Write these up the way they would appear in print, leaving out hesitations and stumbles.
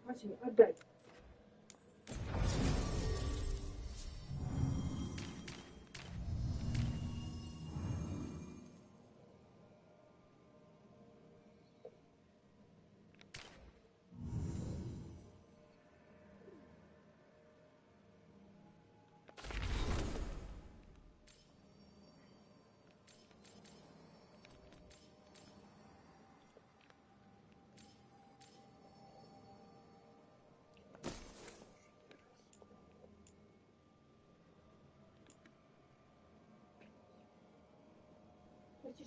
Василий, отдай.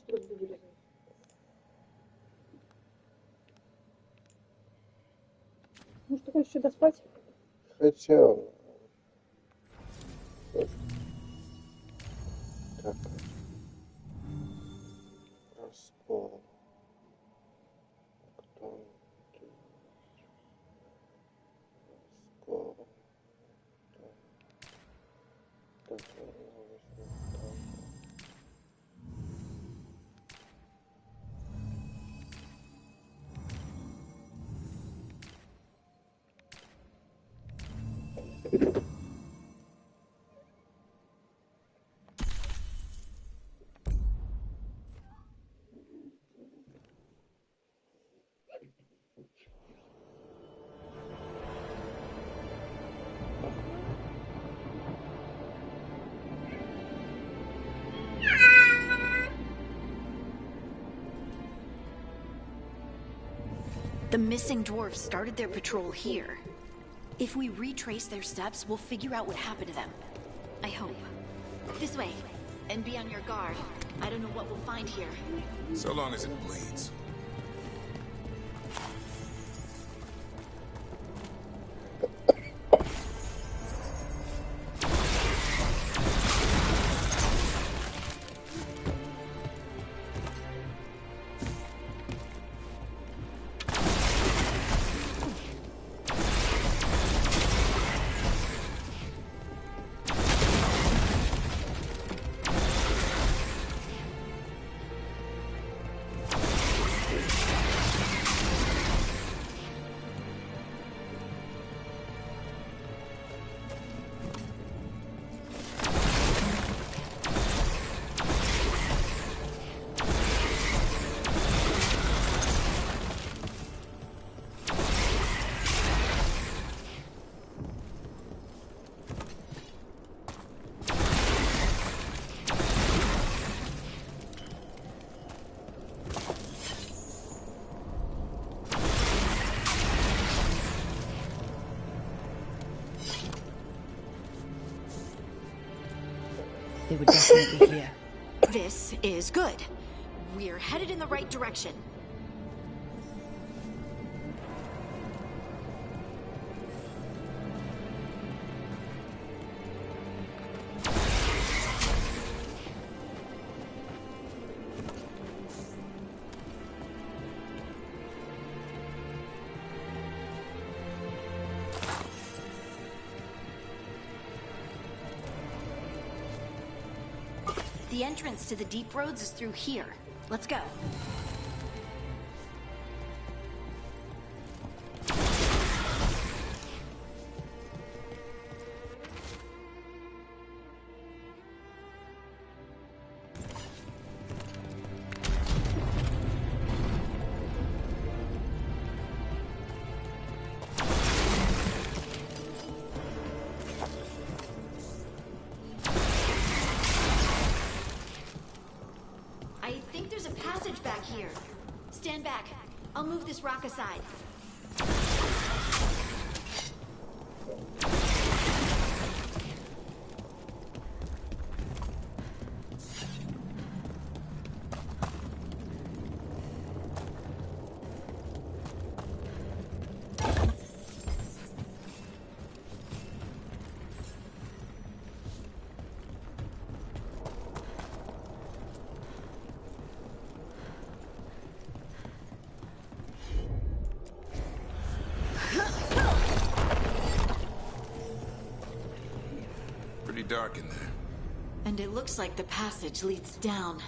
Что буду вырезать? Может, ты хочешь сюда спать? Хотел. Так. Раскол. Кто тут? Раскол. Так. The missing dwarves started their patrol here. If we retrace their steps, we'll figure out what happened to them. I hope. This way. And be on your guard. I don't know what we'll find here. So long as it bleeds. They were definitely here. This is good. We're headed in the right direction. The entrance to the deep roads is through here. Let's go. Here. Stand back. I'll move this rock aside. Dark in there. And it looks like the passage leads down.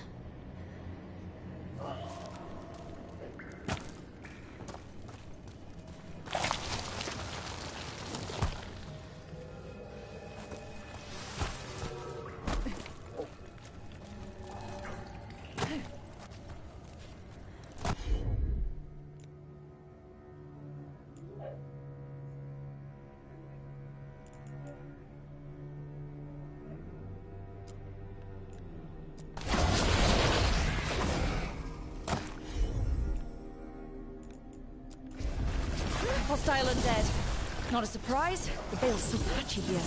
hostile undead. Not a surprise. The Veil's so patchy here.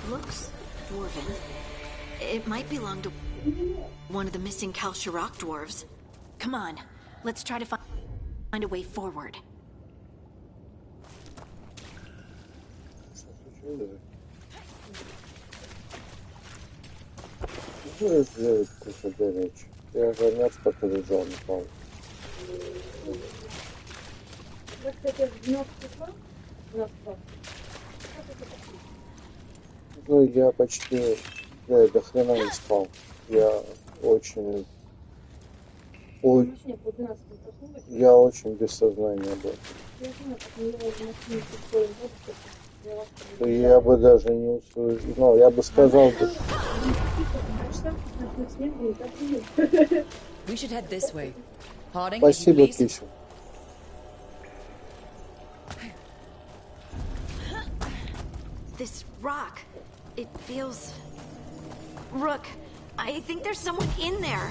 Looks dwarven. It might belong to one of the missing Kalsharok dwarves. Come on, let's try to find a way forward. Что сделать Прохождение? Я же мяч пока лежал, не помню. Вы, кстати, в нос пришла? В нос пришла. Ну, я почти до хрена не спал. Я очень... Машине по 12 проснулась. Я очень без сознания был. Я знаю, как мне его в машине прикольно. Я бы даже не услышал. Ну, я бы сказал... We should head this way. Harding, Спасибо, if you please. Кися. This rock, it feels... Rook, I think there's someone in there.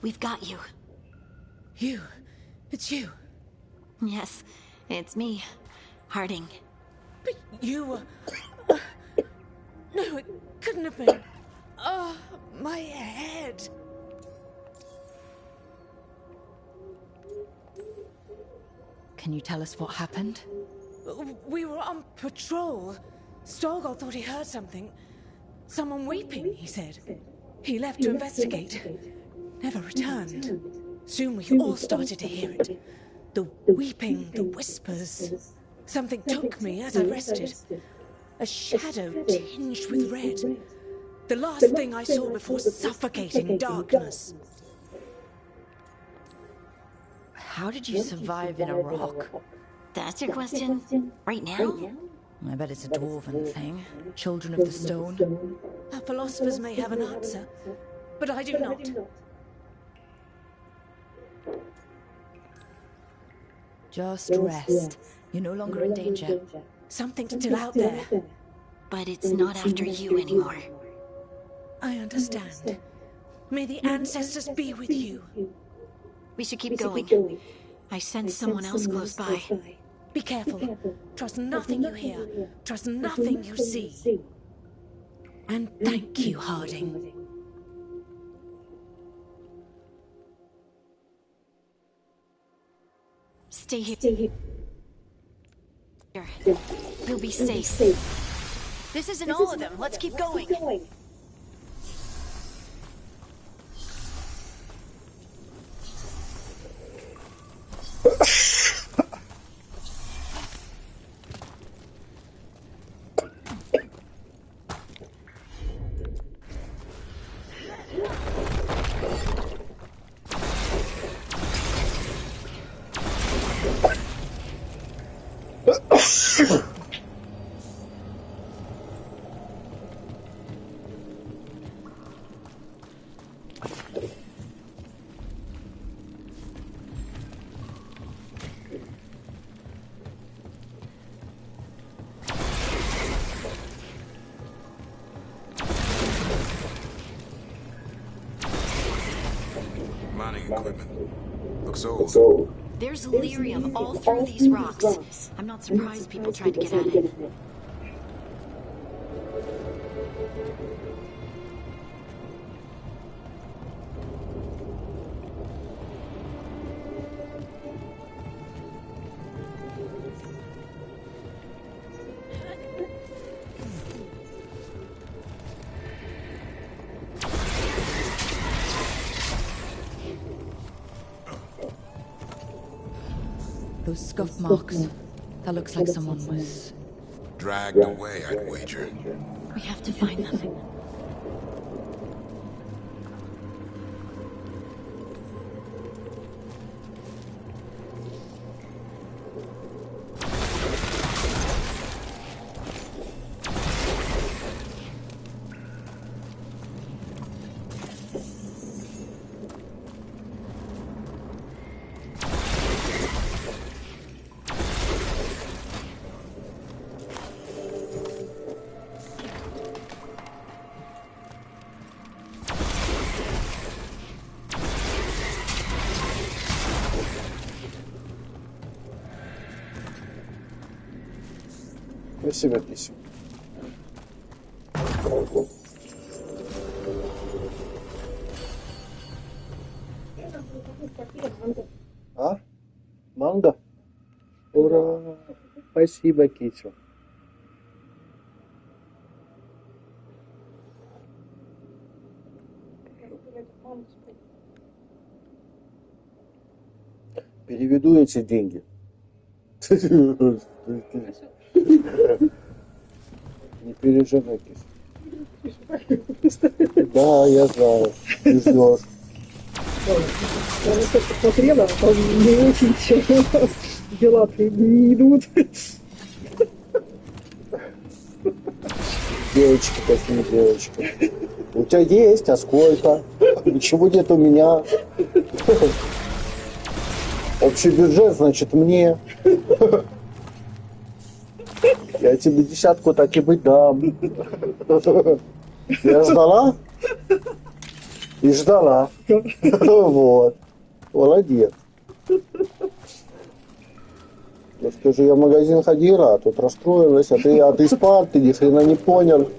We've got you. You. It's you. Yes, it's me, Harding. But you were... No, it couldn't have been. Oh, my head. Can you tell us what happened? We were on patrol. Storgol thought he heard something. Someone weeping, he said. He left to investigate. Never returned. Soon we all started to hear it. The weeping, the whispers. Something took me as I rested. A shadow tinged with red. The last thing I saw before suffocating darkness. How did you survive in a rock? That's your question? Right now? I bet it's a dwarven thing. Children of the stone. Our philosophers may have an answer, but I do not. Just rest. You're no longer in danger. Something's still out there. But it's not after you anymore. I understand. May the ancestors be with you. We should keep going. I sense someone else close by. Be careful. Trust nothing you hear. Trust nothing you see. And thank you, Harding. Stay here. You'll be safe. This isn't all of them. Let's keep going. looks old. There's lyrium all through these rocks. I'm not surprised people tried to get at it. Those scuff marks. That looks like someone was... Dragged away, I'd wager. We have to find them. Спасибо, писем. А? Манго? Ура! Спасибо, Китю. Переведу эти деньги. Не переживай, Китю. Да, я знаю. Ты ждешь. Я на это посмотрела, а там не очень дела не идут. Девочки такие, девочки. У тебя есть, а сколько? Ничего нет у меня. Общий бюджет, значит, мне. Я тебе 10 так и быть дам. Я ждала? И ждала. Вот. Молодец. Ну скажи, я в магазин ходила, а тут расстроилась, а ты спал, ты ни хрена не понял.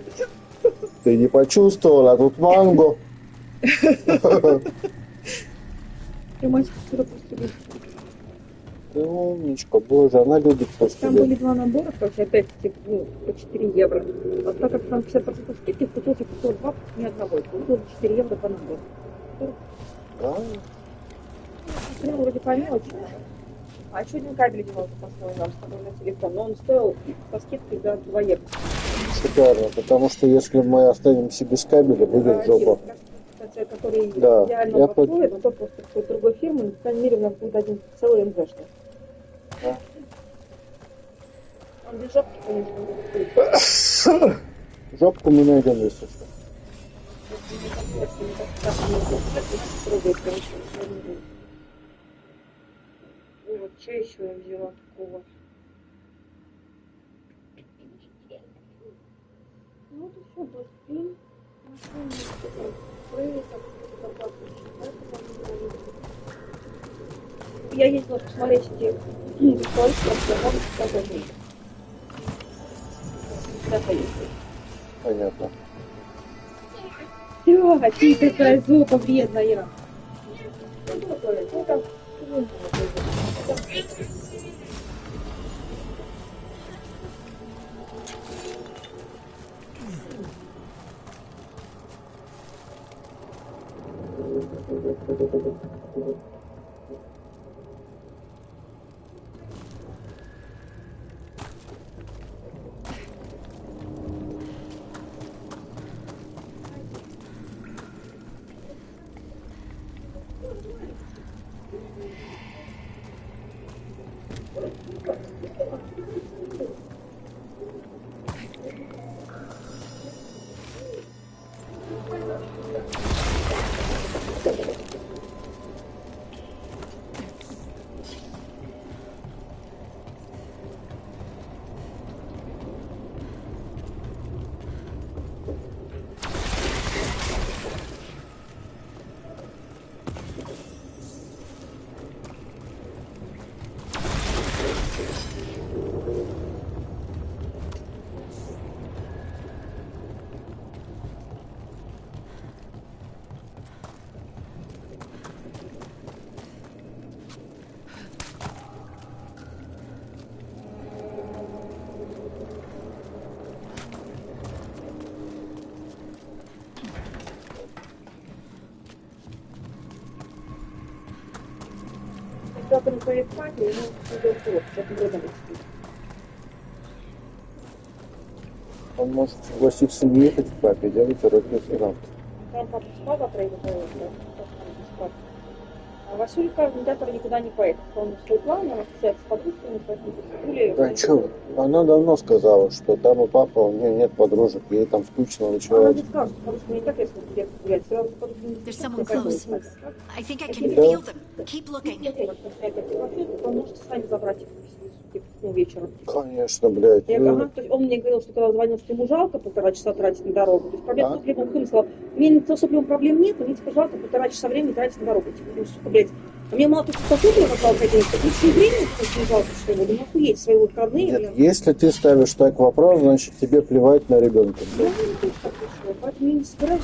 Ты не почувствовал, а тут манго. Ты умничка, боже, она любит просто. Там были 2 набора, короче, опять-таки, по 4 евро. А так как там 50% скидки, то типа 42 ни одного. Было 4 евро по набору. Да? Ну, вроде по мелочи. А еще один кабель делал запасной нам с тобой на телефон, но он стоил по скидке за 2 евро. Шикарно, потому что если мы останемся без кабеля, будет жопа. Кстати, который Да, реально я подходит, но тот просто какой-то другой фирмы, по крайней мере, у нас будет один целый МЗшный. Да. Он без жопки, конечно. Жопку мы найдем, если что. Вот, что еще я взяла такого? Ну, это все, пластин, я ездила посмотреть эти беспорядки, потому что это тоже. Да, поехали. Понятно. Всё, ты такая злоба вредная. Ну, там, Когда он говорит спать, ему идет урок, это вроде бы спит. Он может согласиться не ехать к папе, делать уроки лейтенанта. Там папа спал завтра и выходил, да, спать. А Васюлька, который никуда не поедет. Он свой план, она встречается с подружками, поэтому или... Да что, она давно сказала, что там у папы, у нее нет подружек, ей там скучно Она ночевать. не скажет, потому что не так, если где-то гулять. Сразу подружки не There's скажут, someone поэтому close. не I think I can feel them. Keep looking. Он может сами забрать их вечером. Конечно, блядь. Я говорю, то есть он мне говорил, что когда звонил, что ему жалко 1,5 часа тратить на дорогу. То есть проблем тут либо он сказал, мне не то, чтобы проблем нет, но мне типа жалко 1,5 часа времени тратить на дорогу. Типа, ну, сука, блядь. А мне мало тут статуты назвал ходить, так лишнее время, потому не жалко, что его. Да охуеть, свои выходные. Нет, блин. если ты ставишь так вопрос, значит тебе плевать на ребенка. Я не тоже так решила, поэтому я не собираюсь.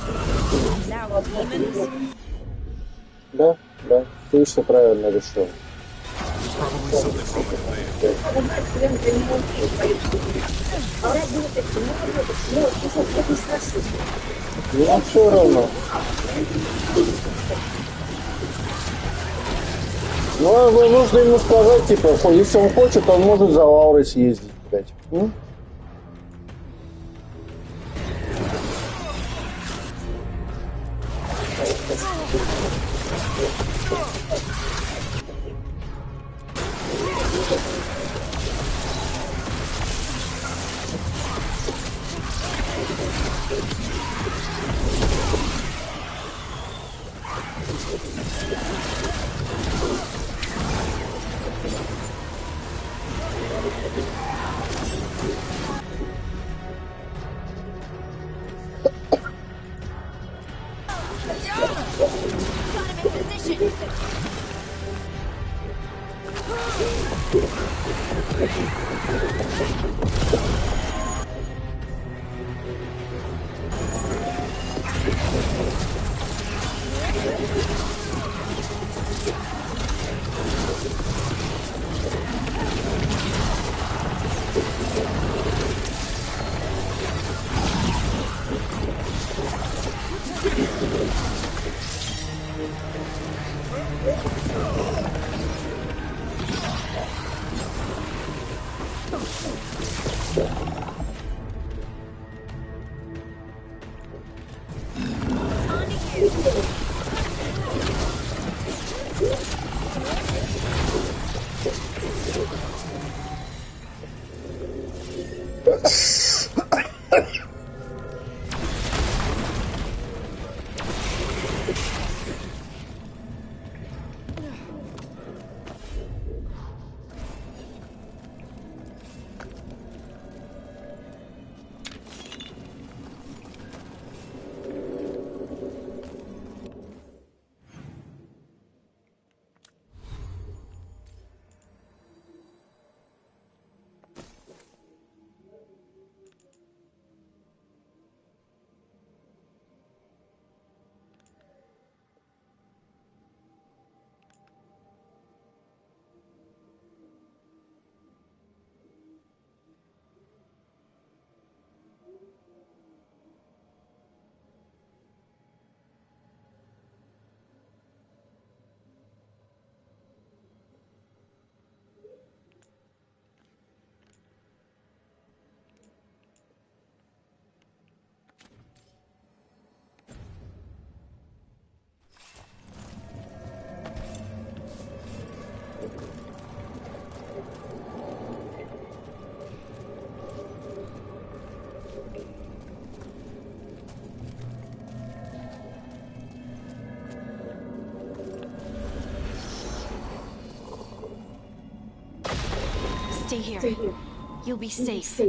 Да, да, ты все правильно решил. Probably something wrong with there. А вот так, я, например, не могу поехать. А работать, ну, работать, ну, это не страшно. Ну, все равно. Ну, нужно ему сказать, типа, если он хочет, он может за Лаурой съездить, блядь. Stay here. You'll be safe.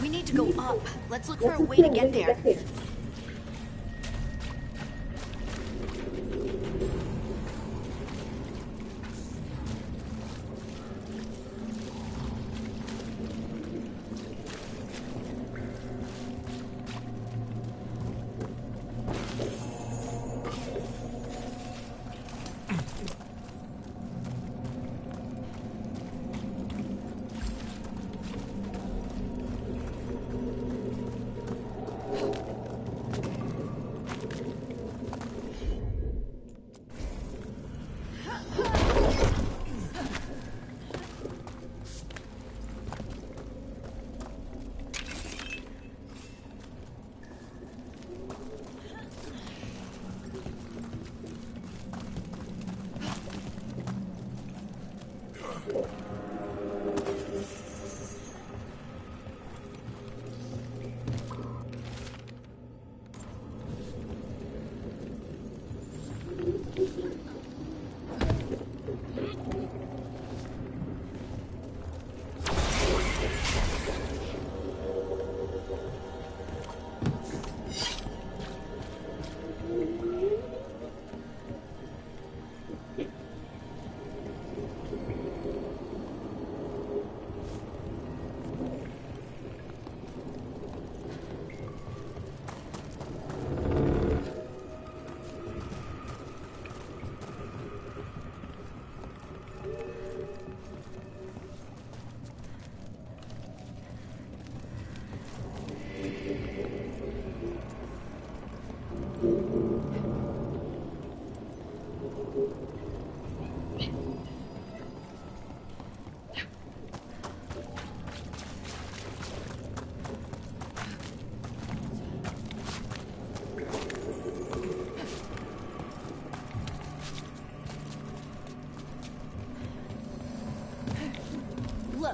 We need to go up. Let's look for a way to get there.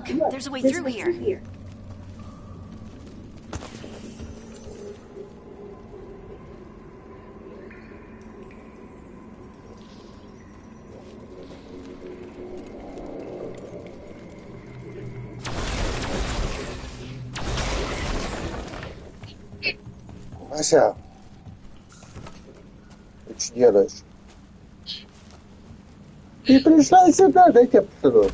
Look, there's a way through here. Ася, ты что делаешь? Ты пришла сюда, дай я посмотрю.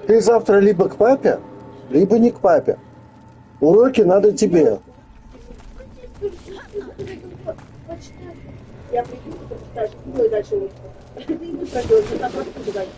Ты завтра либо к папе, либо не к папе. Уроки надо тебе. Я приду, почитаешь, и дальше уроки. Ты не будешь так делать, ты там просто дальше.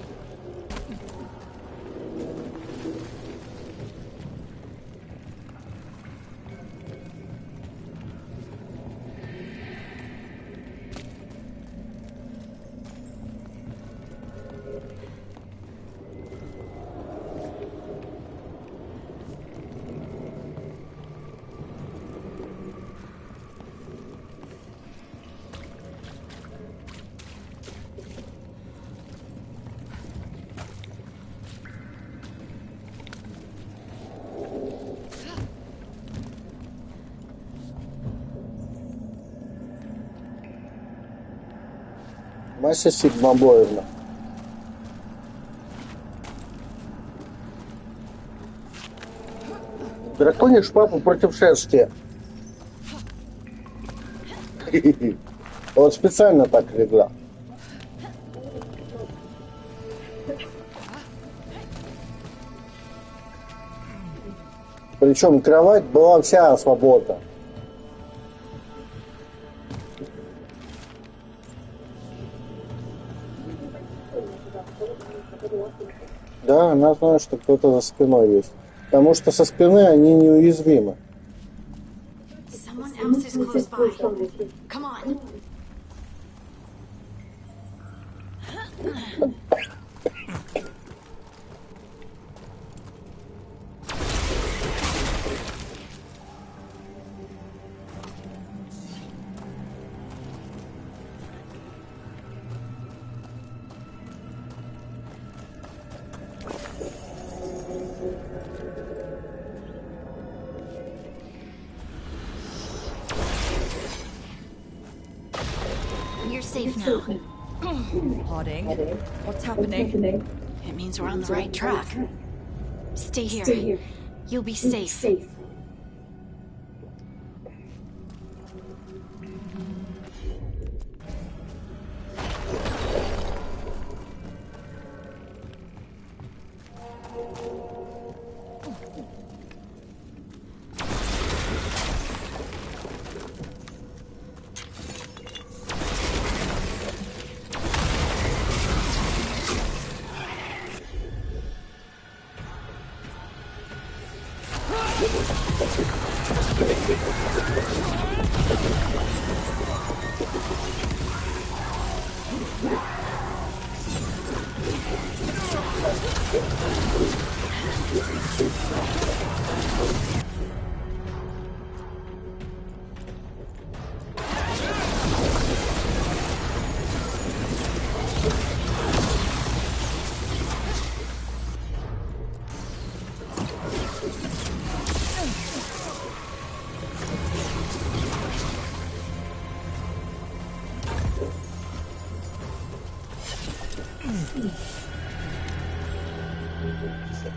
Мася Сигмобоевна. Драконишь папу против шерсти. Вот специально так легла. Причем кровать была вся свободна. Да, она знает, что кто-то за спиной есть. Потому что со спины они неуязвимы. Someone else is close by. Come on. You're safe now. Harding, what's happening? It means we're on the right track. Stay here. You'll be safe.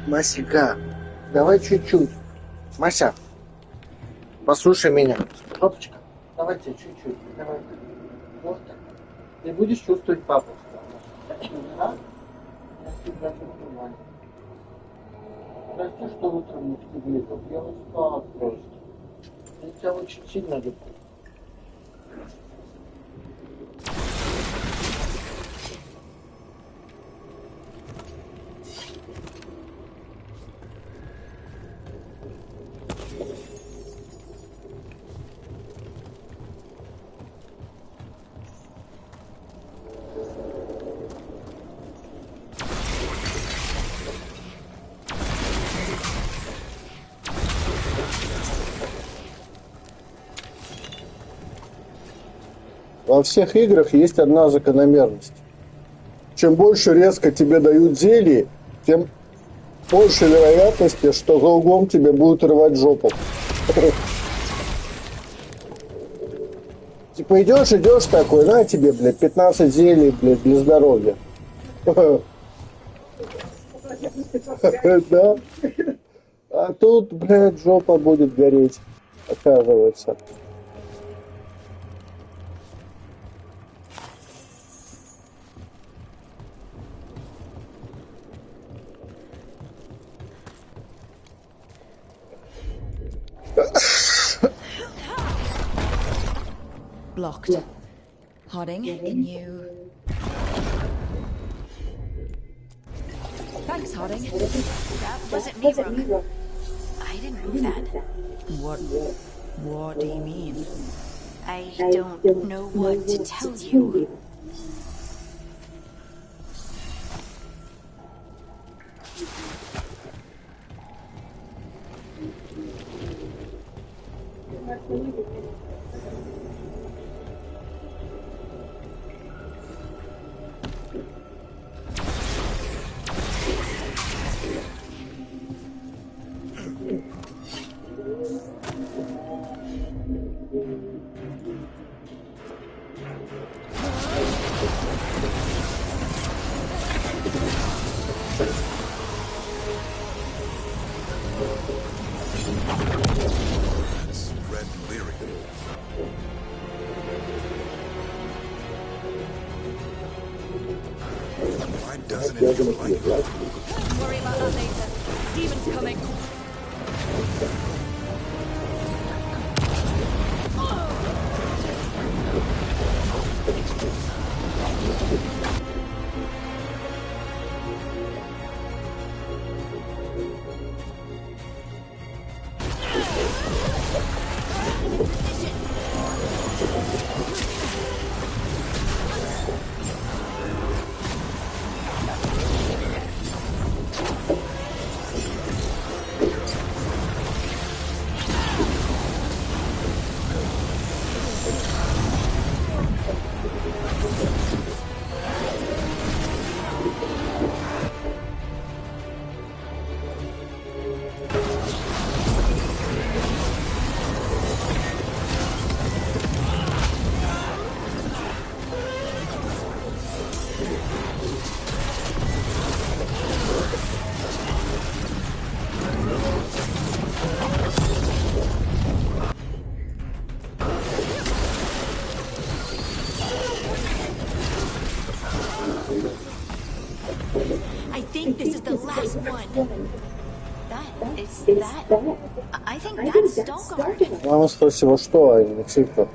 Масика, давай чуть-чуть. Мася, послушай меня. Папочка, давайте чуть-чуть. Давай. Вот так. Ты будешь чувствовать папу. Да? Я всегда понимаю. Прости, что утром не приглядел. Я устал просто. Я тебя очень сильно люблю. Во всех играх есть одна закономерность. Чем больше резко тебе дают зелье, тем больше вероятности, что за углом тебе будут рвать жопу. Типа идешь такой, на тебе, блядь, 15 зелий, блядь, для здоровья. Да. А тут, блядь, жопа будет гореть, оказывается. Blocked. Harding, can you... Thanks, Harding. That wasn't me, Rook. I didn't move that. What do you mean? I don't know what to tell you. That's red lyric. Why doesn't it feel like that? Don't worry about that later. Demon's coming. I think this is the last one. That? I think that's Veilguard. Мама спросила, что, а не цифра.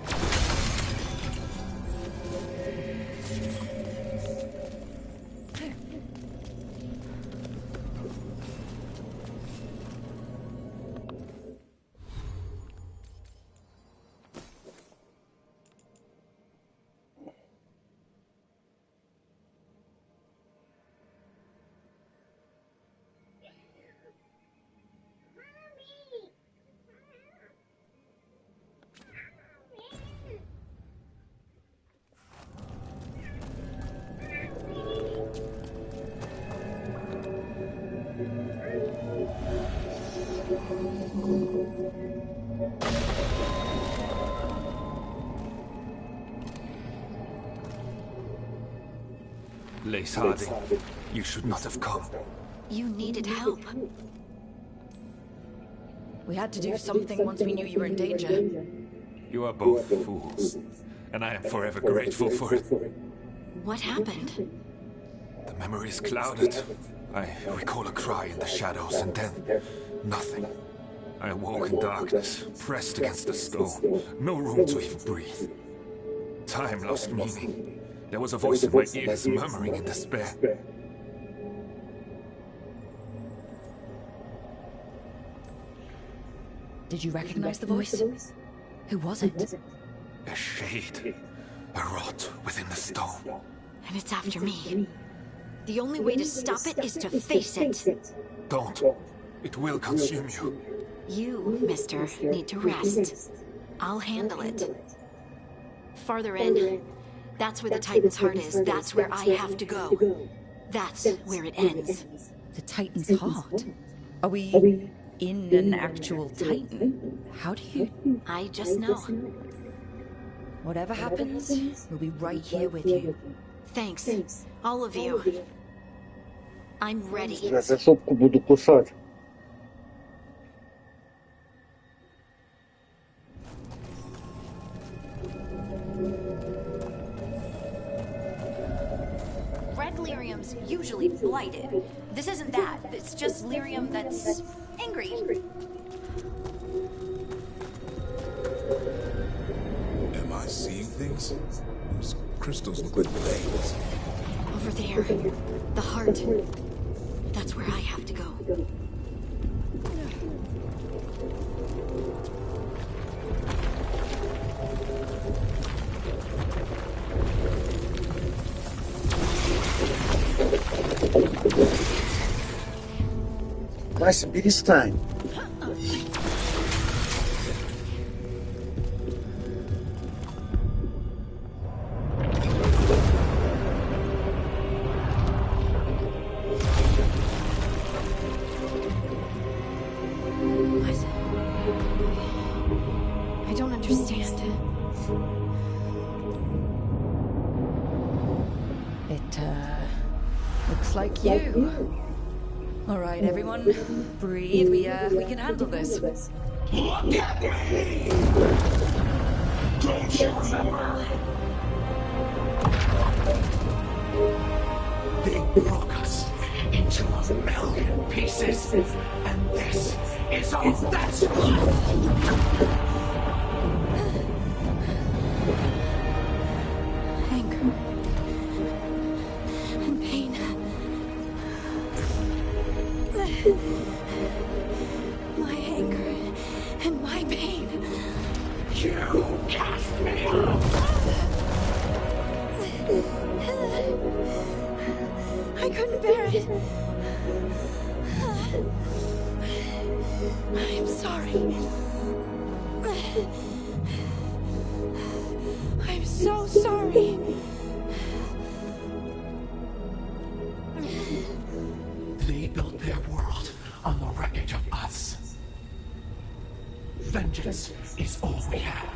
Lace Harding. You should not have come. You needed help. We had to do something once we knew you were in danger. You are both fools, and I am forever grateful for it. What happened? The memory is clouded. I recall a cry in the shadows, and then nothing. I awoke in darkness, pressed against the stone. No room to even breathe. Time lost meaning. There was a voice in my ears murmuring in despair. Did you recognize the voice? Who was it? A shade. A rot within the stone. And it's after me. The only way to stop it is to face it. Don't. It will consume you. You, mister, need to rest. I'll handle it. Farther in. That's where the Titan's heart is. That's where I have to go. That's where it ends. The Titan's heart? Are we in an actual Titan? How do you... I just know. Whatever happens, we'll be right here with you. Thanks. All of you. I'm ready. Я за шопку буду кусать. Red lyrium's usually blighted. This isn't that. It's just lyrium that's angry. Am I seeing things? Those crystals look like veins. Over there. The heart. That's where I have to go. Вася, перестань. I don't understand. It, looks like you. All right, everyone, breathe. We can handle this. Look at me! Don't you remember? They broke us into a million pieces, and this is all that's left. Anger. And pain. My anger and my pain. You cast me out. I couldn't bear it. I'm sorry. I'm so sorry. They built their world on the wreckage of us. Vengeance is all we have.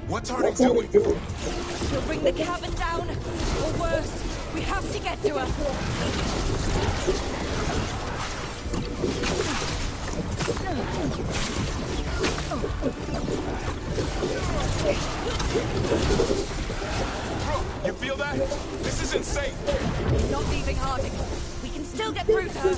What's Harding doing? She'll bring the cabin down, or worse, we have to get to her. You feel that? This is insane. We're not leaving Harding. We can still get through to her.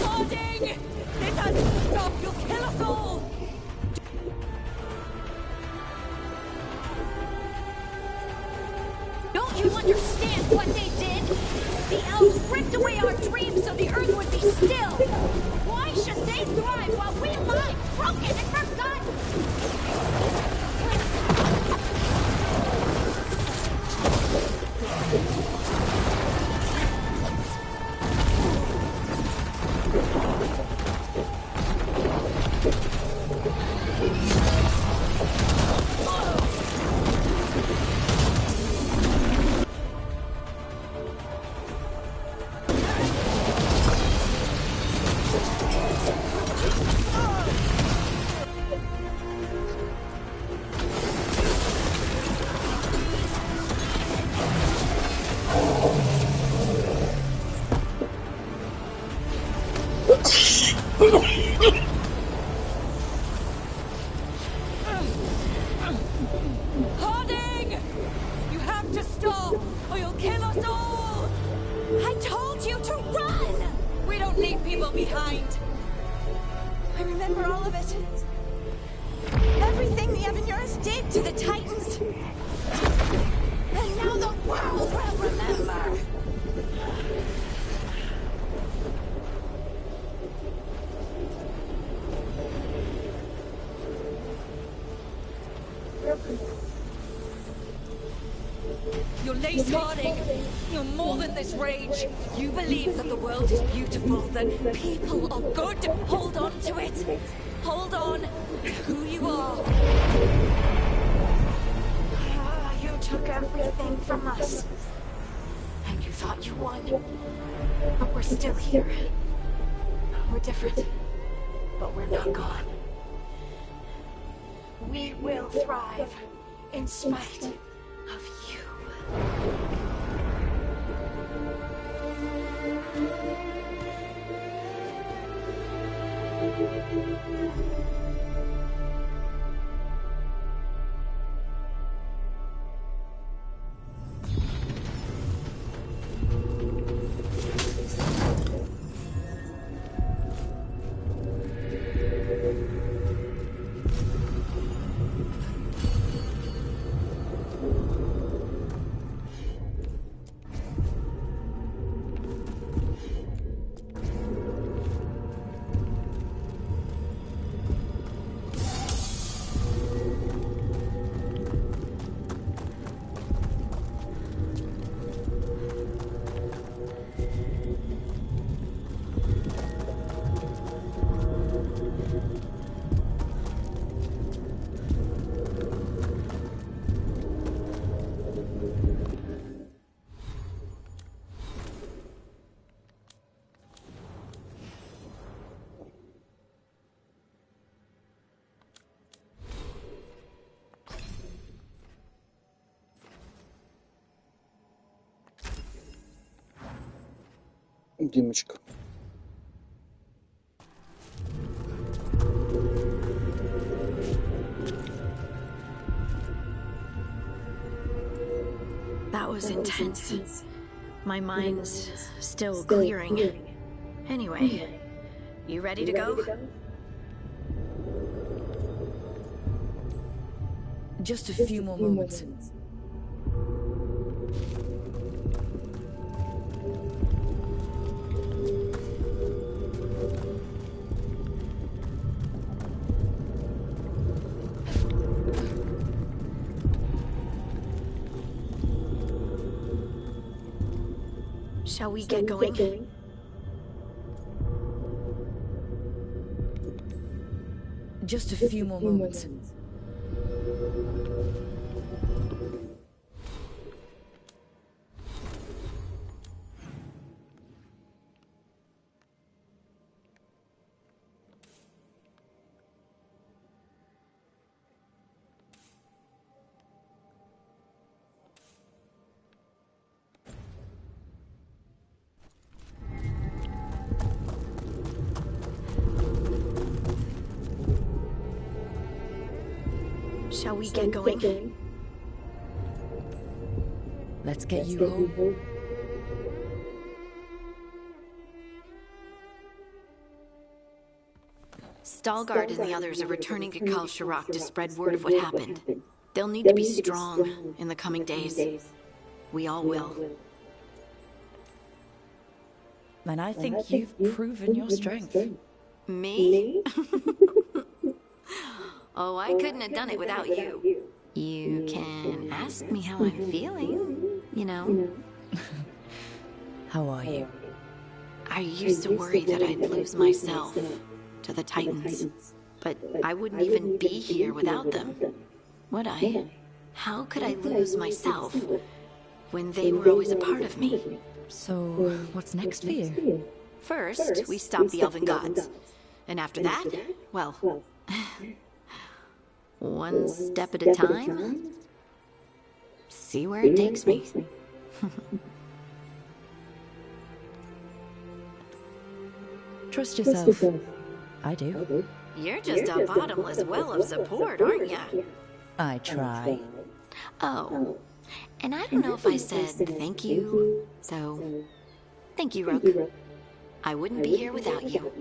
Harding! This has to stop! You'll kill us all! Don't you understand what they did? The elves ripped away our dreams so the earth would be still. Why should they thrive while we lie, broken and forgotten? Harding! You have to stop, or you'll kill us all! I told you to run! We don't leave people behind. I remember all of it. Everything the Avenurus did to the Titans. And now the world will remember. You're late, Harding. You're more than this rage. You believe that the world is beautiful, that people are good. Hold on to it. Hold on to who you are. You took everything from us. And you thought you won. But we're still here. We're different. But we're not gone. We will thrive in spite of you. Димочка. That was intense. My mind's still clearing. Anyway, you ready to go? Just a few more moments. Shall we get going? Just a few more moments. Shall we get going? Let's get you home. Stalgard and the others are returning to Kal Shirak to spread word of what happened. They'll need to be strong in the coming days. We all will. And I think you've proven your strength. Me? Oh, I couldn't have done it without you. You can ask me how I'm feeling, you know. How are you? I used to worry that I'd lose myself to the Titans. But I wouldn't even be here without them, would I? How could I lose myself when they were always a part of me? So, what's next for you? First, we stop the elven gods. And after that, well, one step at a time. See where it takes me. Trust yourself. I do. You're just a bottomless well of support, aren't ya? I try. Oh, and I don't know if I said thank you, so thank you, Rook. I wouldn't be here without you.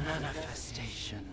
Manifestation.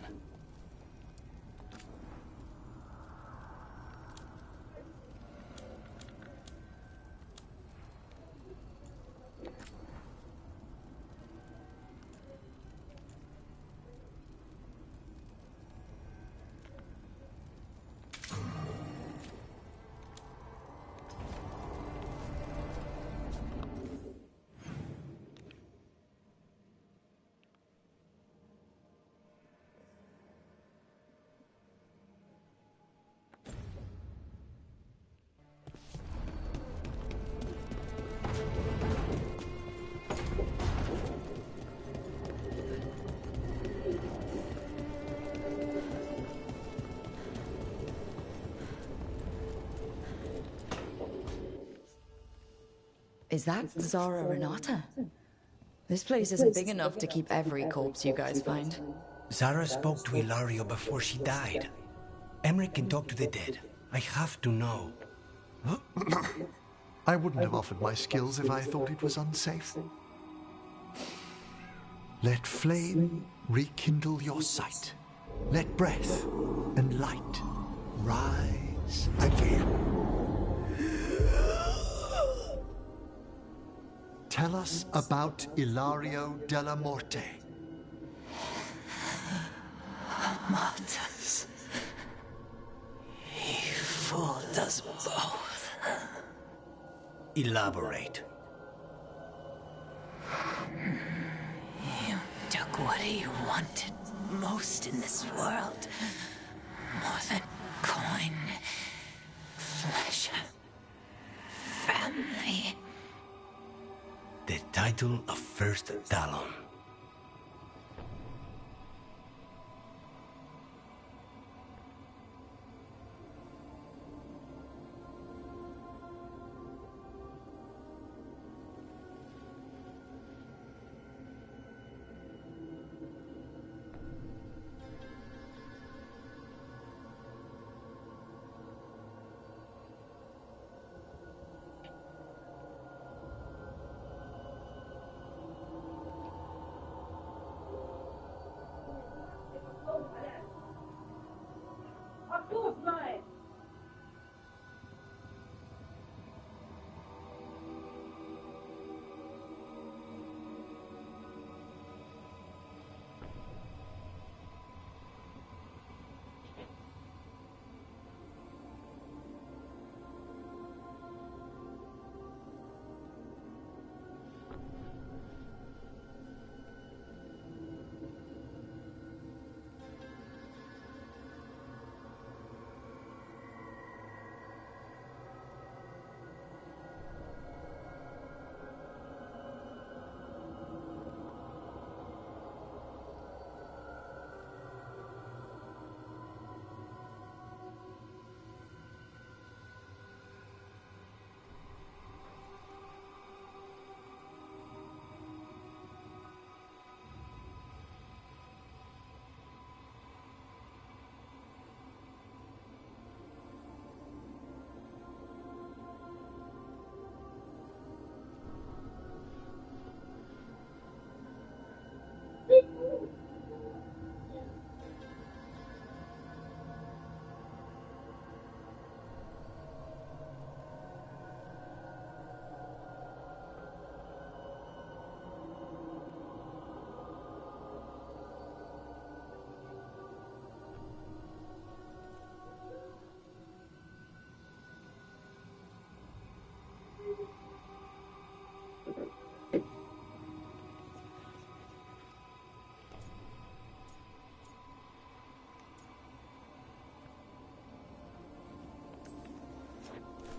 Is that Zara Renata? This place isn't big enough to keep every corpse you guys find. Zara spoke to Ilario before she died. Emmerich can talk to the dead. I have to know. I wouldn't have offered my skills if I thought it was unsafe. Let flame rekindle your sight. Let breath and light rise again. Tell us about Ilario della Morte. Martyrs. He fooled us both. Elaborate. You took what he wanted most in this world. More than coin, pleasure, family. The title of First Talon.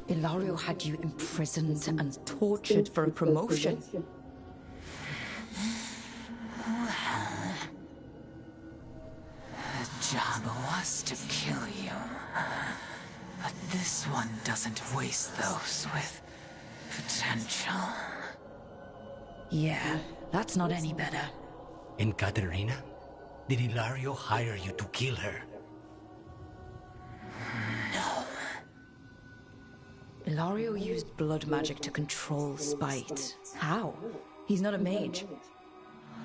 Ilario had you imprisoned and tortured for a promotion. The job was to kill you. But this one doesn't waste those with potential. Yeah, that's not any better. And Katerina? Did Ilario hire you to kill her? No. Ilario used blood magic to control spite. How? He's not a mage.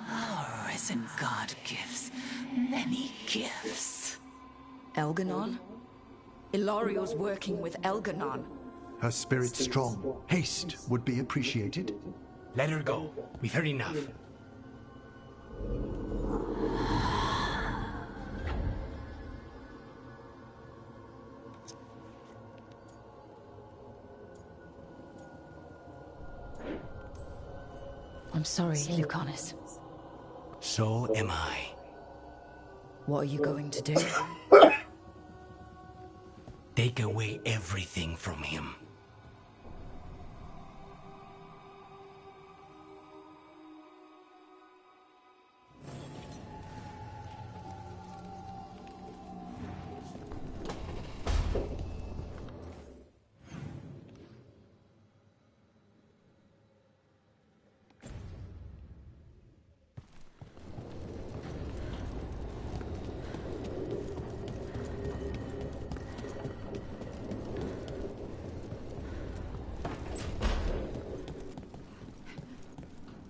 Our risen god gives many gifts. Elganon? Ilario's working with Elganon. Her spirit's strong. Haste would be appreciated. Let her go. We've heard enough. I'm sorry, Lucanus. So am I. What are you going to do? Take away everything from him.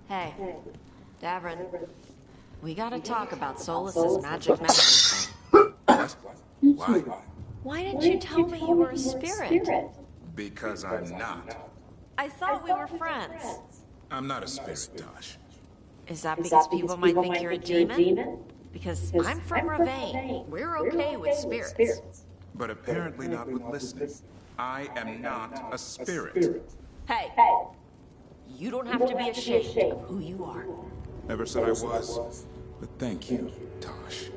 Hey, Davrin, we gotta talk about Solus's magic memory thing. What? Why? Why didn't you tell me you were a spirit? Because I'm not. I thought we were friends. I'm not a spirit, Tosh. Is that because people might think you're a demon? Because I'm from Ravane. We're okay with spirits. But apparently not with listening. I am not a spirit. Hey, you don't have to be ashamed of who you are. Never said I was. But thank you, Tosh.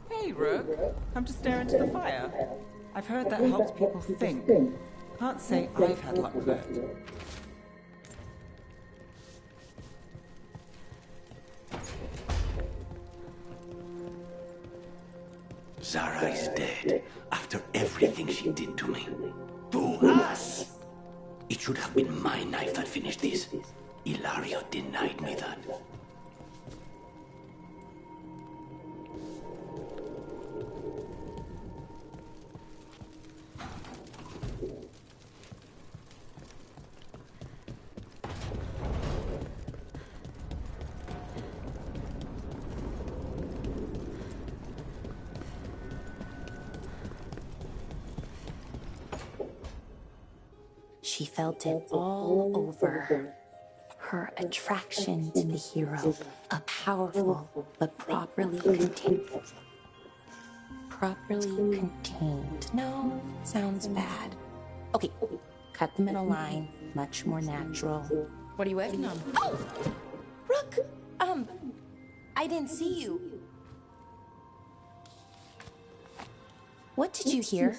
Hey, Rook. Come to stare into the fire. I've heard that helps people think. Can't say I've had luck with it. Zara is dead after everything she did to me. To us! It should have been my knife that finished this. Ilario denied me that. She felt it all over. Her attraction to the hero, a powerful but properly contained. Properly contained. No, sounds bad. Okay, cut the middle line. Much more natural. What are you working on? Oh! Rook! I didn't see you. What did you hear?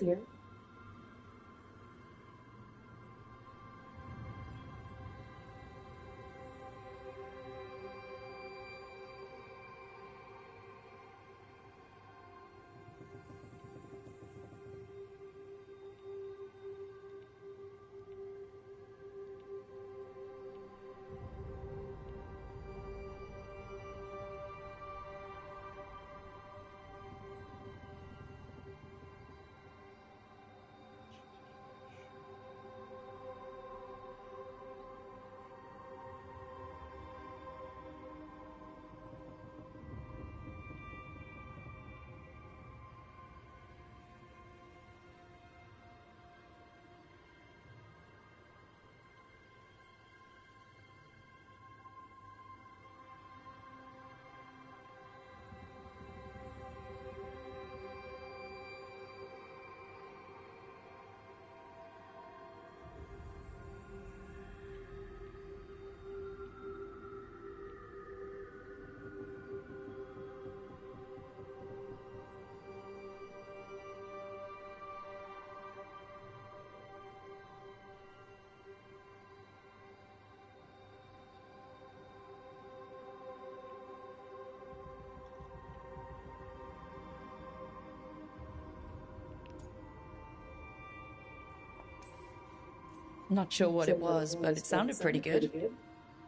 Not sure what it was, but it sounded pretty good.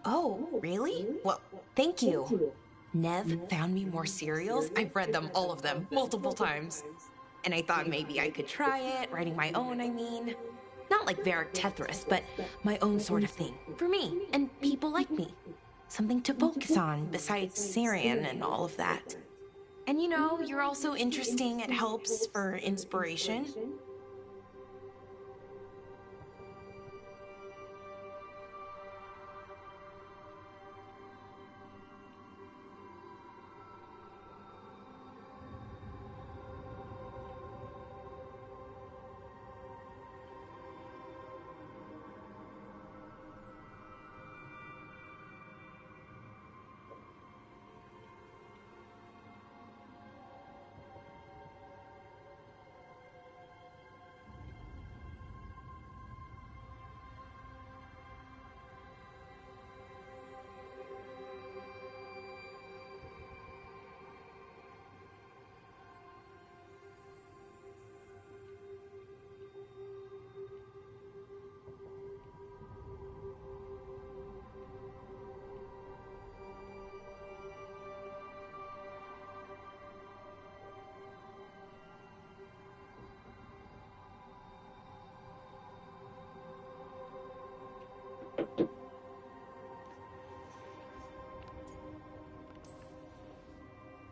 Oh, really? Well, thank you. Nev found me more serials. I've read them, all of them, multiple times. And I thought maybe I could try it, writing my own, I mean. Not like Varric Tethris, but my own sort of thing. For me, and people like me. Something to focus on, besides Syrian and all of that. And you know, you're also interesting, it helps for inspiration.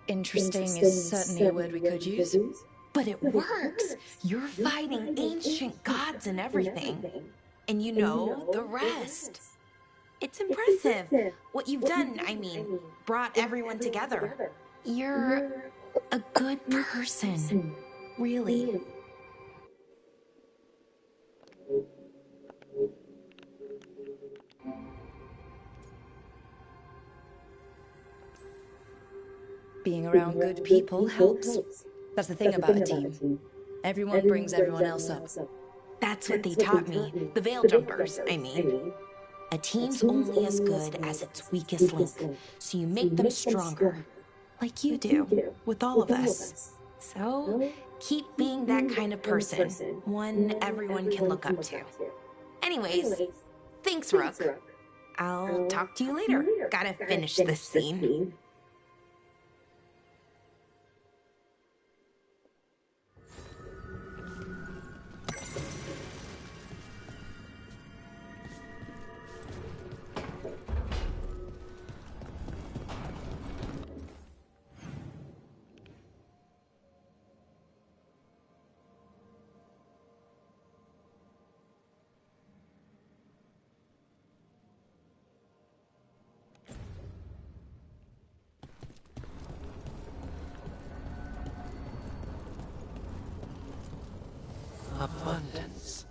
Interesting is certainly a word we could use. But it works! You're fighting ancient gods and everything. And you know the rest. It's impressive. What you've done, I mean, brought everyone together. You're a good person. Really. Being around good people helps. That's the thing about a team. Everyone brings everyone else up. That's what they taught me. The Veil Jumpers, I mean. A team's only as good as its weakest link, so you make them stronger. Like you do, with all of us. So, keep being that kind of person, one everyone can look up to. Anyways, thanks, Rook. I'll talk to you later. Gotta finish this scene. Abundance.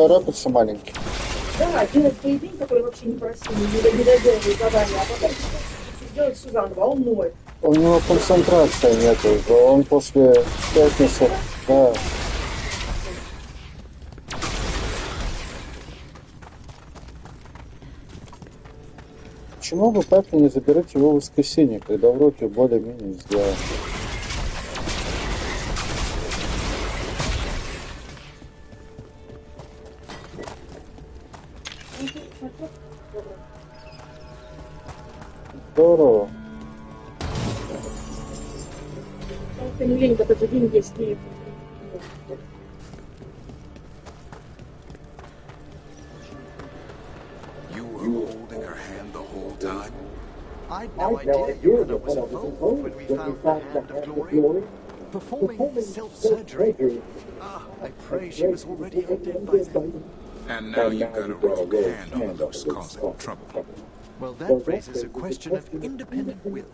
торопится маленький. Да, делать поединок, который вообще не просил, не доделывает задание, а потом делать все заново, а он ноет. У него концентрации нет уже, он после пятницы, да. Почему бы папе не забирать его в воскресенье, когда уроки более-менее сделаны? Здорово. Ты не лень в этот же день есть и... You were holding her hand the whole time? I'd no idea Yurda was involved when we found the Hand of Glory. Performing self-surgery. Ah, I pray she was already dead by then. And now you've got a rogue hand on the loose causing trouble. Well, that raises a question of independent will.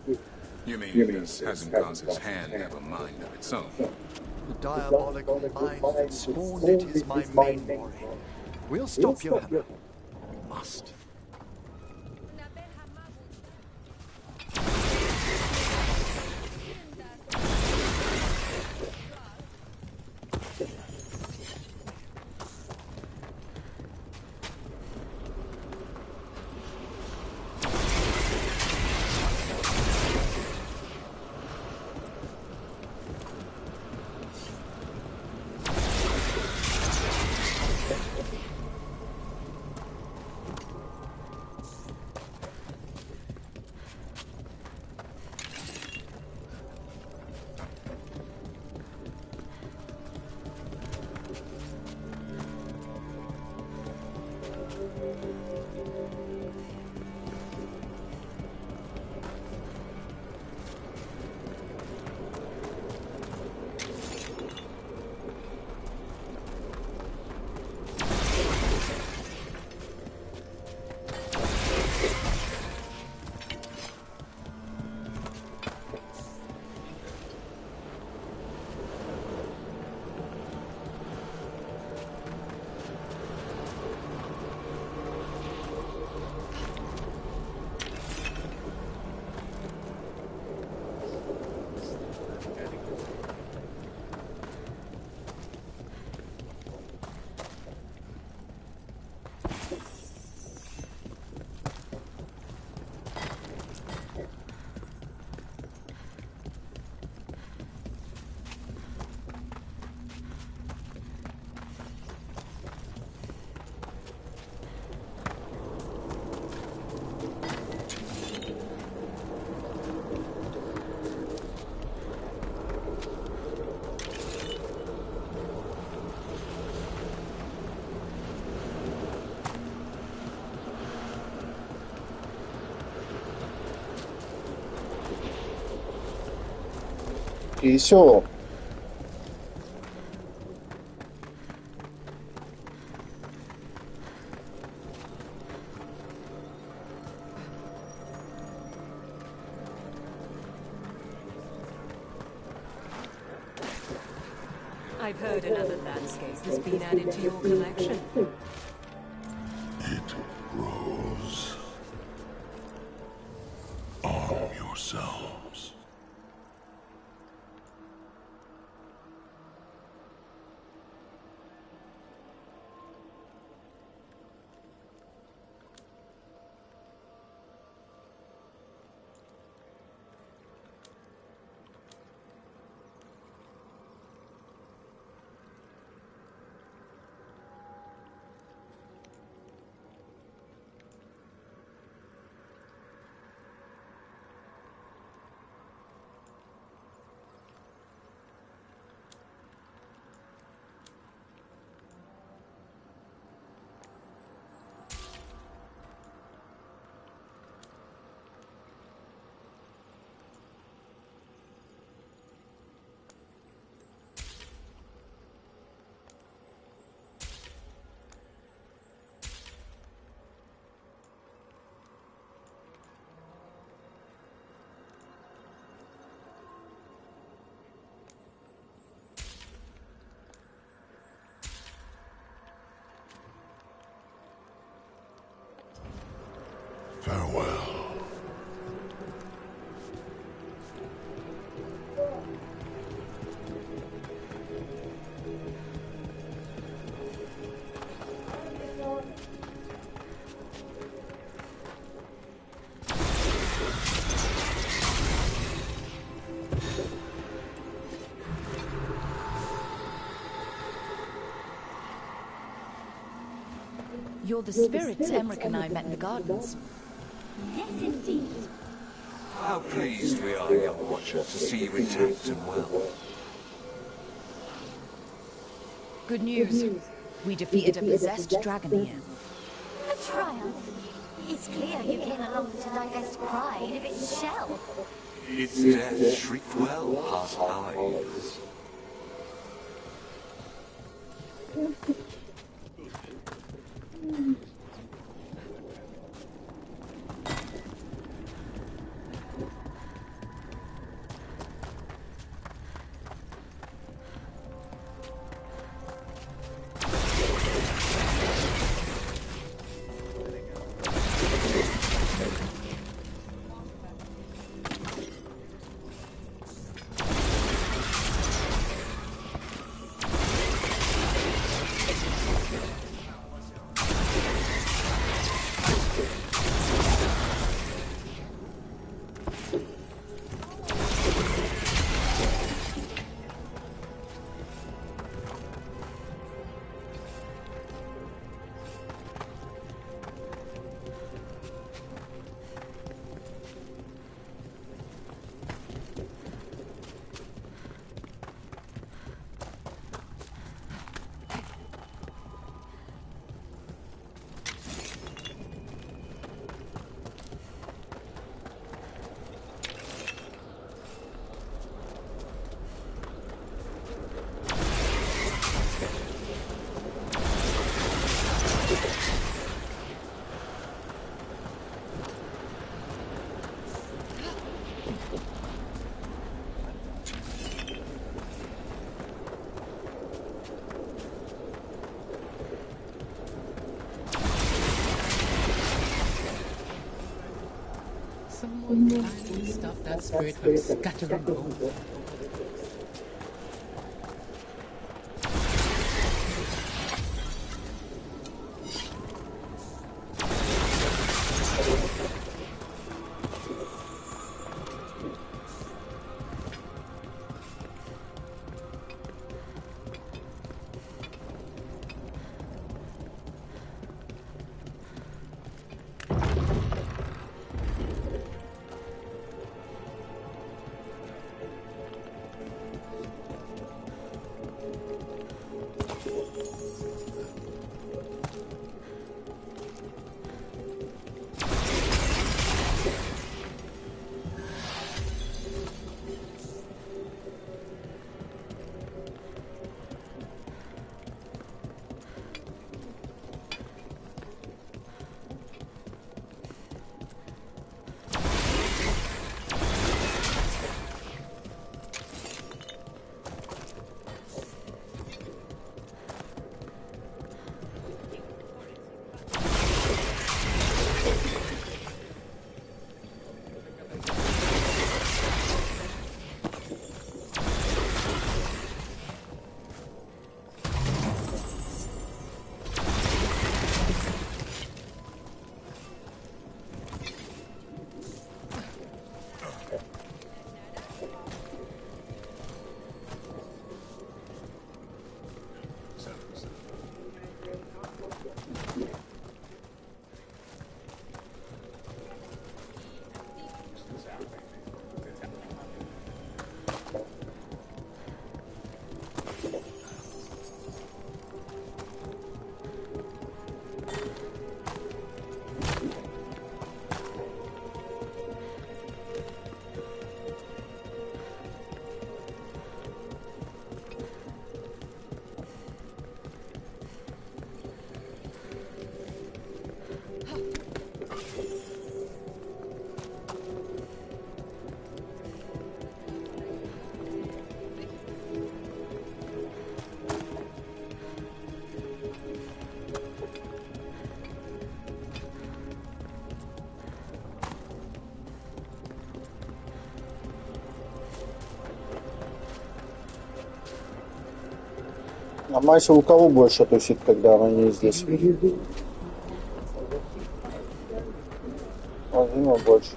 You mean this hasn't caused his hand to have a mind of its own? The diabolical mind that spawned it is my main worry. We'll stop you, Hannah. We must. И все. I've heard another landscape has been added to your collection. It grows. Arm yourselves. Farewell. You're the spirits Emmerich and I met in the gardens. Yes, indeed. How pleased we are, young Watcher, to see you intact and well. Good news. We defeated a possessed dragon here. A triumph. It's clear you came along to divest pride of its shell. Its death shrieked well past our ears. Someone kindly stop that spirit from scattering home. А Мася у кого больше тусит, когда она не здесь? Дима больше.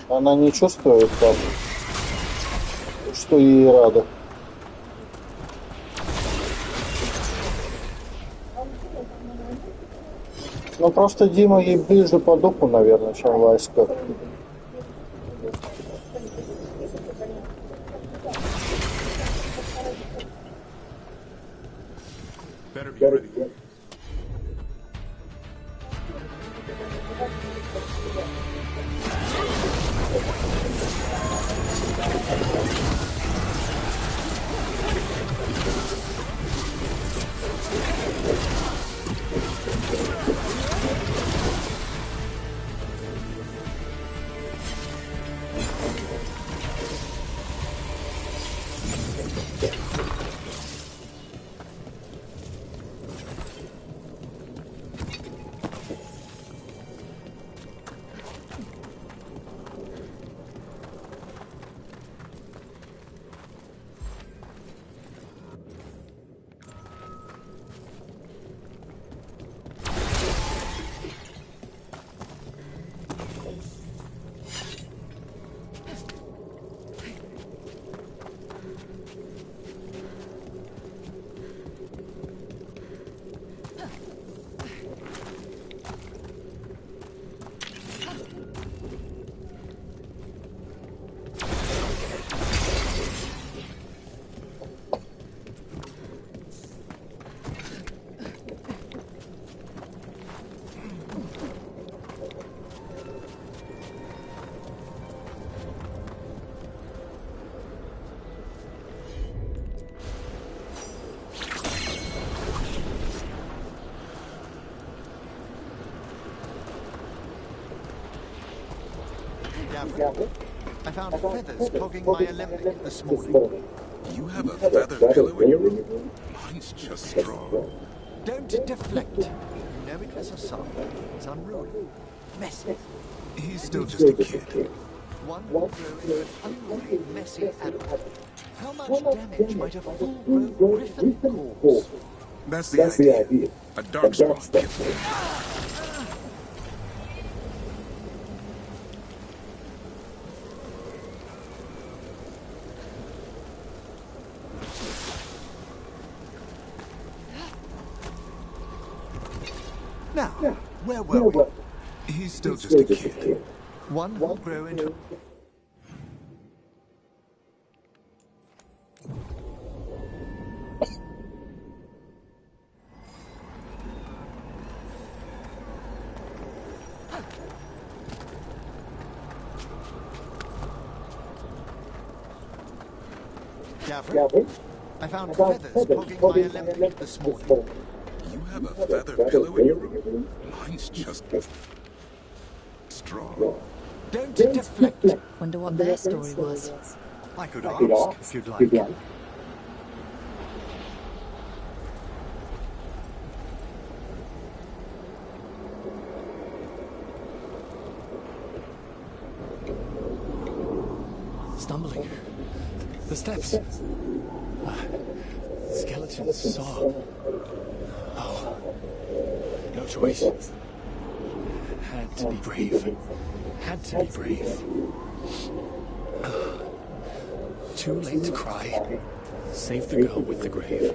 Она не чувствует там, что ей рада. Ну просто Дима ей ближе по духу, наверное, чем Васька. Better be ready. I found feathers clogging my alembic this morning. You have a feather pillow in your room? Mine's just straw. Don't deflect. You know it was a son. It's unruly. Messy. He's still just a kid. One will grow into an unruly, messy adult. How much damage might a full-grown griffin cause? That's the idea. A darkspawn kid. Now, where were we? He's still just a kid. One will grow into... Gavin, I found feathers clogging my alembic this morning. You have a feather pillow in your room? Mine's just straw. Don't deflect. Wonder what their story was. I could ask if you'd like. Stumbling. The steps. Skeletons saw. Oh. No choice. Had to be brave. Had to be brave. Too late to cry. Save the girl with the grave.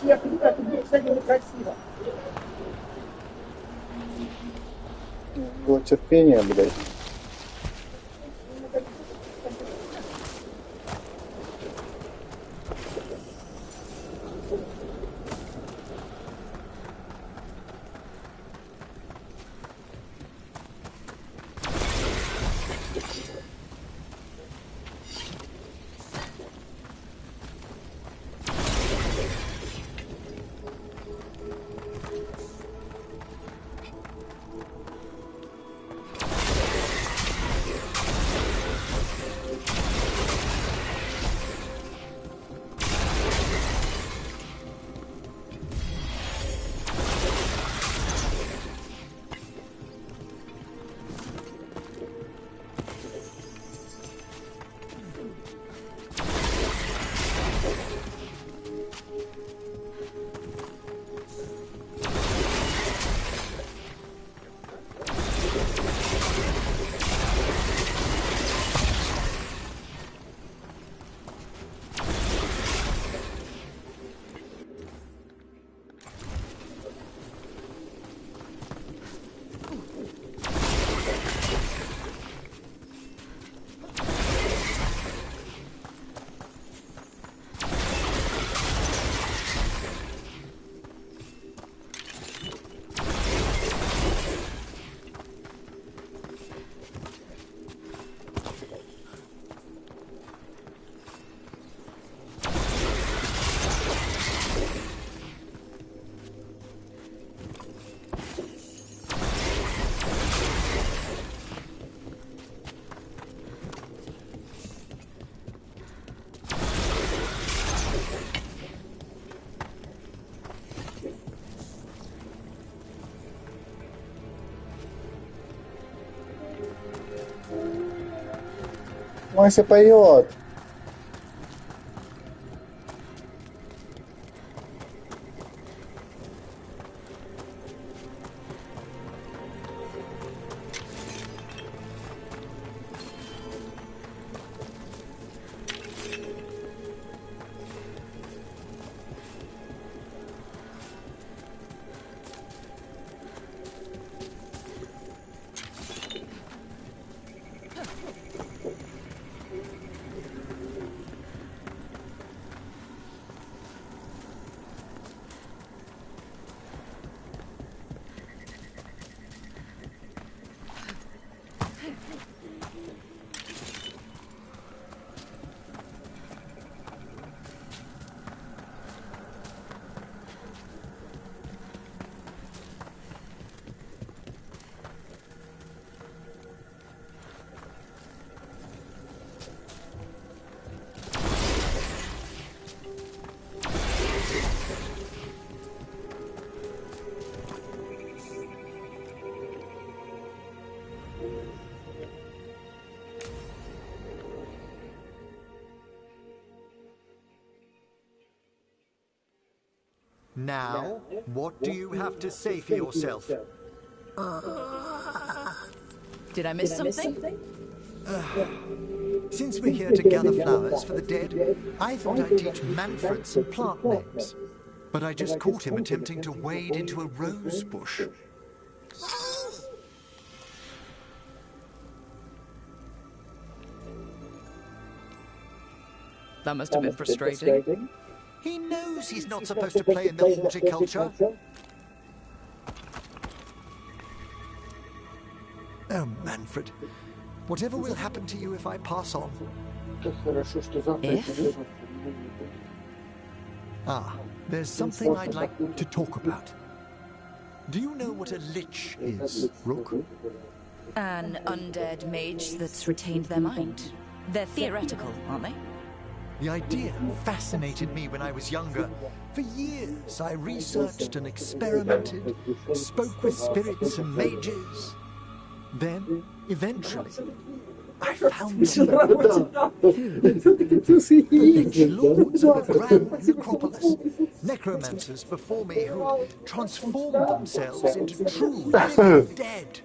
Я приду, а ты будешь кстати, некрасиво. Было терпение, блядь. Мася поет. Now, what do you have to say for yourself? Did I miss something? Since we're here to gather flowers for the dead, I thought I'd teach Manfred some plant names. But I just caught him attempting to wade into a rose bush. That must have been frustrating. He knows he's not supposed to play in the horticulture. Oh, Manfred. Whatever will happen to you if I pass on? If? Ah, there's something I'd like to talk about. Do you know what a lich is, Rook? An undead mage that's retained their mind. They're theoretical, aren't they? The idea fascinated me when I was younger. For years, I researched and experimented, spoke with spirits and mages. Then, eventually, I found them. The lich lords of the Grand Necropolis. Necromancers before me who transformed themselves into true living dead.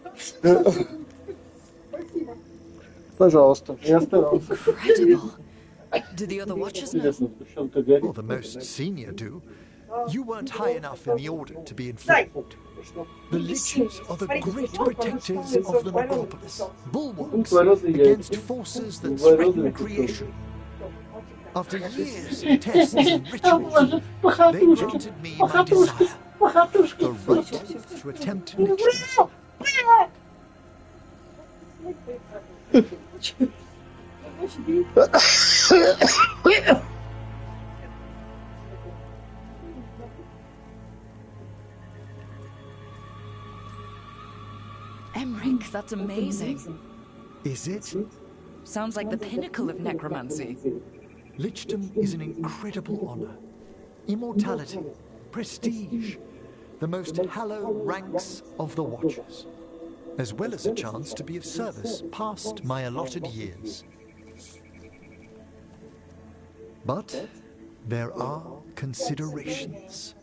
Пожалуйста, я старался. Incredible. Do the other watchers know? Well, the most senior do. You weren't high enough in the order to be informed. The liches are the great protectors of the necropolis, bulwarks against forces that threaten creation. After years of tests and rituals, they granted me my desire, the right to attempt lichdom. Emmerich, that's amazing. Is it? Sounds like the pinnacle of necromancy. Lichdom is an incredible honor. Immortality, prestige, the most hallowed ranks of the Watchers, as well as a chance to be of service past my allotted years. But there are considerations.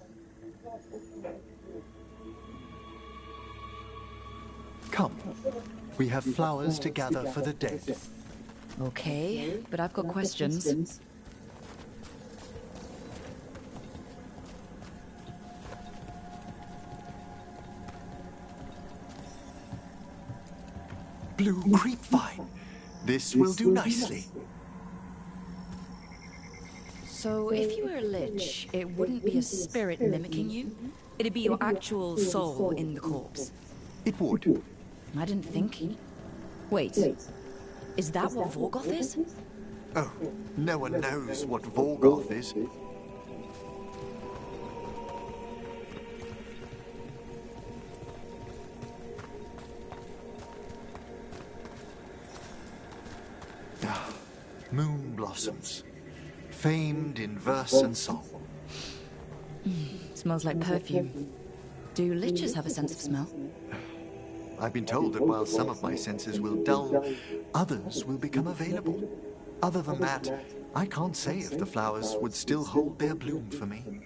Come, we have flowers to gather for the dead. Okay, but I've got questions. Blue creepvine. This will do nicely. So if you were a lich, it wouldn't be a spirit mimicking you? It'd be your actual soul in the corpse. It would. I didn't think. Wait, is that what Veilguard is? Oh, no one knows what Veilguard is. Ah, moon blossoms, famed in verse and song. Smells like perfume. Do liches have a sense of smell? I've been told that while some of my senses will dull, others will become available. Other than that, I can't say if the flowers would still hold their bloom for me.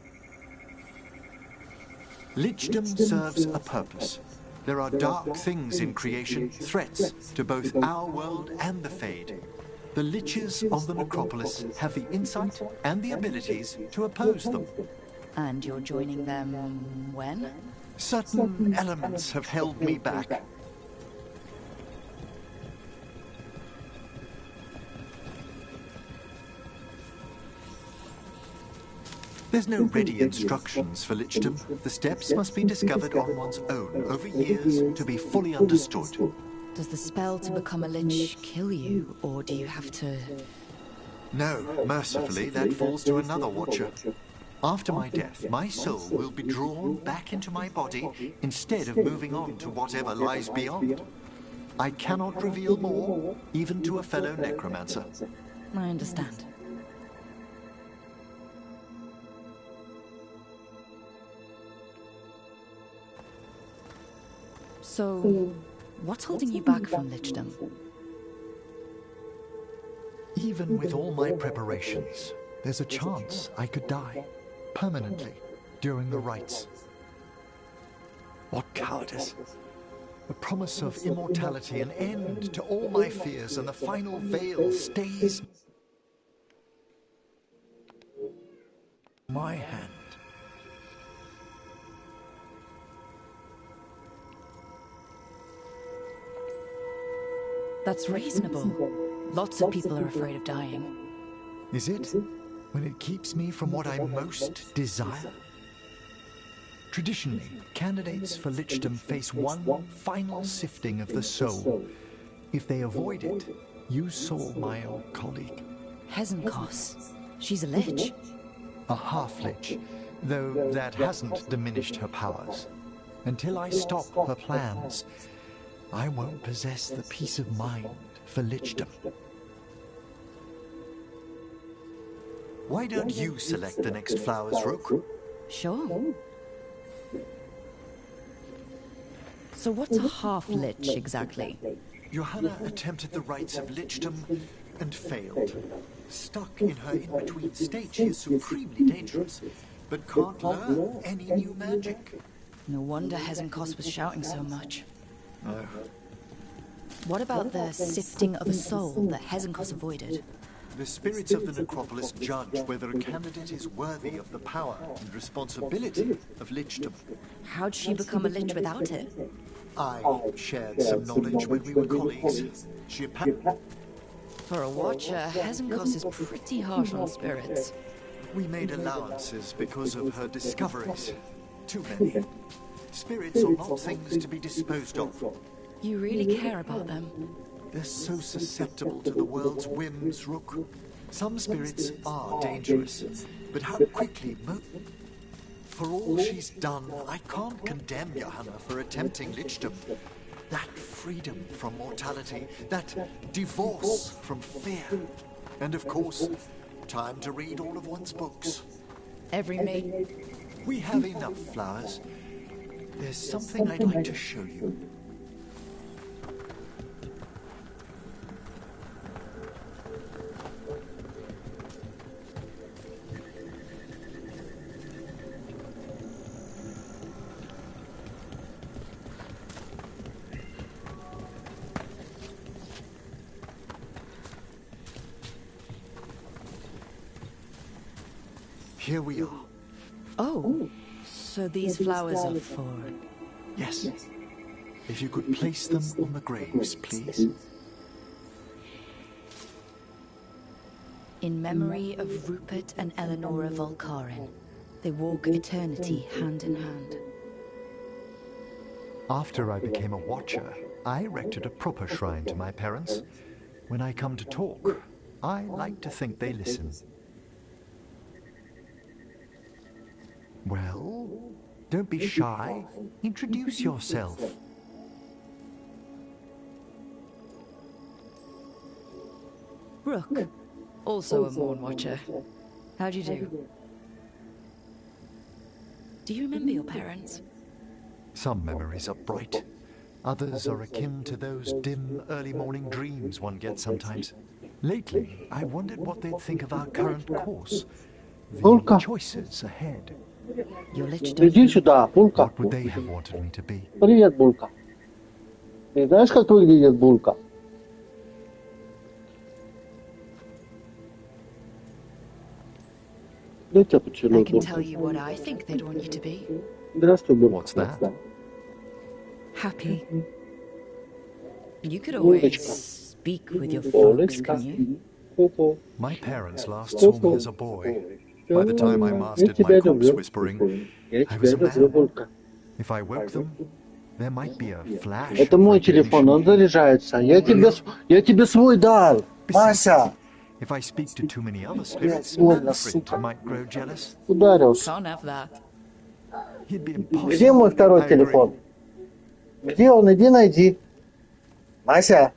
Lichdom serves a purpose. There are dark things in creation, threats to both our world and the Fade. The Liches of the Necropolis have the insight and the abilities to oppose them. And you're joining them when? Certain elements have held me back. There's no ready instructions for Lichdom. The steps must be discovered on one's own over years to be fully understood. Does the spell to become a Lich kill you, or do you have to... No, mercifully, that falls to another Watcher. After my death, my soul will be drawn back into my body instead of moving on to whatever lies beyond. I cannot reveal more, even to a fellow necromancer. I understand. So, what's holding you back from Lichdom? Even with all my preparations, there's a chance I could die, permanently, during the rites. What cowardice! The promise of immortality, an end to all my fears, and the final veil stays... my hand. That's reasonable. Lots of people are afraid of dying. Is it? When it keeps me from what I most desire? Traditionally, candidates for Lichdom face one final sifting of the soul. If they avoid it, you saw my old colleague. Hezenkos. She's a Lich. A half-Lich, though that hasn't diminished her powers. Until I stop her plans, I won't possess the peace of mind for Lichdom. Why don't you select the next flowers, Rook? Sure. So what's a half-Lich exactly? Johanna attempted the rites of Lichdom and failed. Stuck in her in-between state, she is supremely dangerous, but can't learn any new magic. No wonder Hezenkos was shouting so much. No. What about the sifting of a soul that Hezenkos avoided? The spirits of the Necropolis judge whether a candidate is worthy of the power and responsibility of Lichdom. How'd she become a Lich without it? I shared some knowledge when we were colleagues. She For a Watcher, Hezenkos is pretty harsh on spirits. We made allowances because of her discoveries. Too many. Spirits are not things to be disposed of. You really care about them? They're so susceptible to the world's whims, Rook. Some spirits are dangerous, but how quickly... For all she's done, I can't condemn Johanna for attempting Lichdom. That freedom from mortality, that divorce from fear. And of course, time to read all of one's books. Every maid... We have enough flowers. There's something I'd like to show you. Here we are. Oh, so these flowers are for... Yes. If you could place them on the graves, please. In memory of Rupert and Eleonora Volcarin, they walk eternity hand in hand. After I became a Watcher, I erected a proper shrine to my parents. When I come to talk, I like to think they listen. Well, don't be shy. Introduce yourself. Rook, also a Morn Watcher. How'd you do? Do you remember your parents? Some memories are bright. Others are akin to those dim, early morning dreams one gets sometimes. Lately, I wondered what they'd think of our current course, the choices ahead. Иди сюда, Пулька. What would they have wanted me to be? Привет, Булька. Ты знаешь, как выглядит Булька? Дай тебя поцелую, I can Булька. tell you what I think they'd want you to be. Здравствуй, Булька. What's that? Happy. You could Булочка. always speak with your folks, Булочка. couldn't you? Ку-ку. My parents last saw me as a boy. By the time I Я mastered тебя my corpse люблю. whispering, Я I was тебя a люблю, man. Булька. If I woke them, there might be a flash. Это мой телефон, он заряжается. Я тебе свой дал, Мася. If I speak to too many other spirits, больно, Manfred сука. might grow jealous. Ударился. Can't have that. He'd be impossible. Где мой второй I телефон? Где он? Иди найди. Мася.